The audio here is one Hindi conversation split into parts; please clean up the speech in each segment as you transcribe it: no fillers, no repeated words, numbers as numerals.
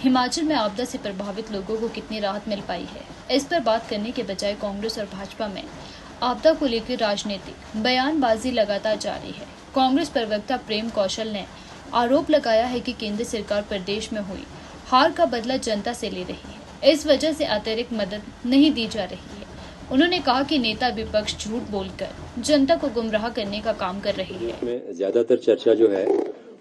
हिमाचल में आपदा से प्रभावित लोगों को कितनी राहत मिल पाई है, इस पर बात करने के बजाय कांग्रेस और भाजपा में आपदा को लेकर राजनीतिक बयानबाजी लगातार जारी है। कांग्रेस प्रवक्ता प्रेम कौशल ने आरोप लगाया है कि केंद्र सरकार प्रदेश में हुई हार का बदला जनता से ले रही है, इस वजह से अतिरिक्त मदद नहीं दी जा रही है। उन्होंने कहा कि नेता विपक्ष झूठ बोलकर जनता को गुमराह करने का काम कर रही है। ज्यादातर चर्चा जो है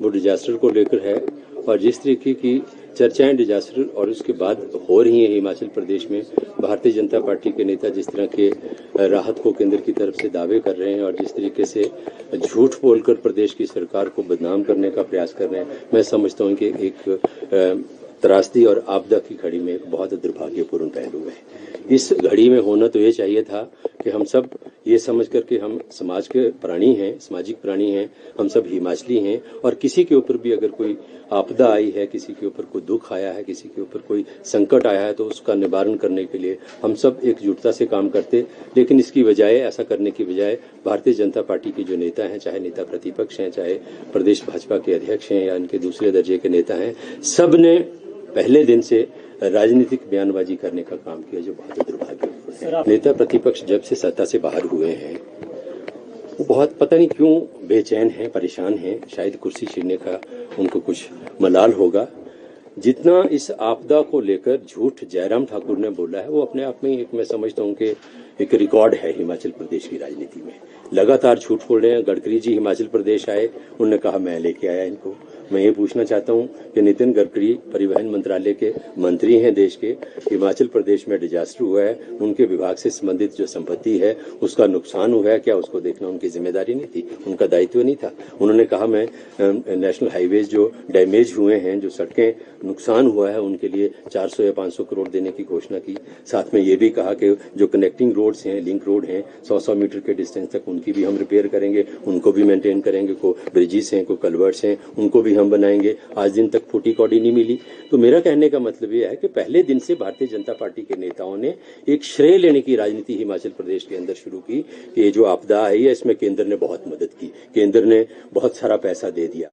वो डिजास्टर को लेकर है और जिस तरीके की चर्चाएं डिजास्टर और उसके बाद हो रही हैं हिमाचल प्रदेश में, भारतीय जनता पार्टी के नेता जिस तरह के राहत को केंद्र की तरफ से दावे कर रहे हैं और जिस तरीके से झूठ बोलकर प्रदेश की सरकार को बदनाम करने का प्रयास कर रहे हैं, मैं समझता हूं कि एक त्रासदी और आपदा की घड़ी में एक बहुत दुर्भाग्यपूर्ण पहलू है। इस घड़ी में होना तो ये चाहिए था कि हम सब ये समझ करके हम समाज के प्राणी हैं, सामाजिक प्राणी हैं, हम सब हिमाचली हैं और किसी के ऊपर भी अगर कोई आपदा आई है, किसी के ऊपर कोई दुख आया है, किसी के ऊपर कोई संकट आया है तो उसका निवारण करने के लिए हम सब एकजुटता से काम करते। लेकिन इसकी बजाय, ऐसा करने की बजाय भारतीय जनता पार्टी के जो नेता हैं, चाहे नेता प्रतिपक्ष हैं, चाहे प्रदेश भाजपा के अध्यक्ष हैं या इनके दूसरे दर्जे के नेता हैं, सब ने पहले दिन से राजनीतिक बयानबाजी करने का काम किया जो बहुत दुर्भाग्यपूर्ण है। नेता प्रतिपक्ष जब से सत्ता से बाहर हुए हैं वो बहुत पता नहीं क्यों बेचैन हैं, परेशान हैं, शायद कुर्सी छीनने का उनको कुछ मलाल होगा। जितना इस आपदा को लेकर झूठ जयराम ठाकुर ने बोला है वो अपने आप में एक, मैं समझता हूं कि एक रिकॉर्ड है हिमाचल प्रदेश की राजनीति में। लगातार झूठ बोल रहे हैं। गडकरी जी हिमाचल प्रदेश आए, उन्होंने कहा मैं लेके आया इनको। मैं ये पूछना चाहता हूं कि नितिन गडकरी परिवहन मंत्रालय के मंत्री हैं देश के, हिमाचल प्रदेश में डिजास्टर हुआ है, उनके विभाग से संबंधित जो संपत्ति है उसका नुकसान हुआ है, क्या उसको देखना उनकी जिम्मेदारी नहीं थी, उनका दायित्व नहीं था? उन्होंने कहा मैं नेशनल हाईवेज जो डैमेज हुए हैं, जो सड़कें नुकसान हुआ है, उनके लिए 400 या 500 करोड़ देने की घोषणा की। साथ में ये भी कहा कि जो कनेक्टिंग रोड्स हैं, लिंक रोड हैं, 100-100 मीटर के डिस्टेंस तक उनकी भी हम रिपेयर करेंगे, उनको भी मेंटेन करेंगे। को ब्रिजेस हैं, को कल्वर्ट्स हैं, उनको भी हम बनाएंगे। आज दिन तक फूटी कौड़ी नहीं मिली। तो मेरा कहने का मतलब यह है कि पहले दिन से भारतीय जनता पार्टी के नेताओं ने एक श्रेय लेने की राजनीति हिमाचल प्रदेश के अंदर शुरू की कि ये जो आपदा आई है इसमें केंद्र ने बहुत मदद की, केंद्र ने बहुत सारा पैसा दे दिया।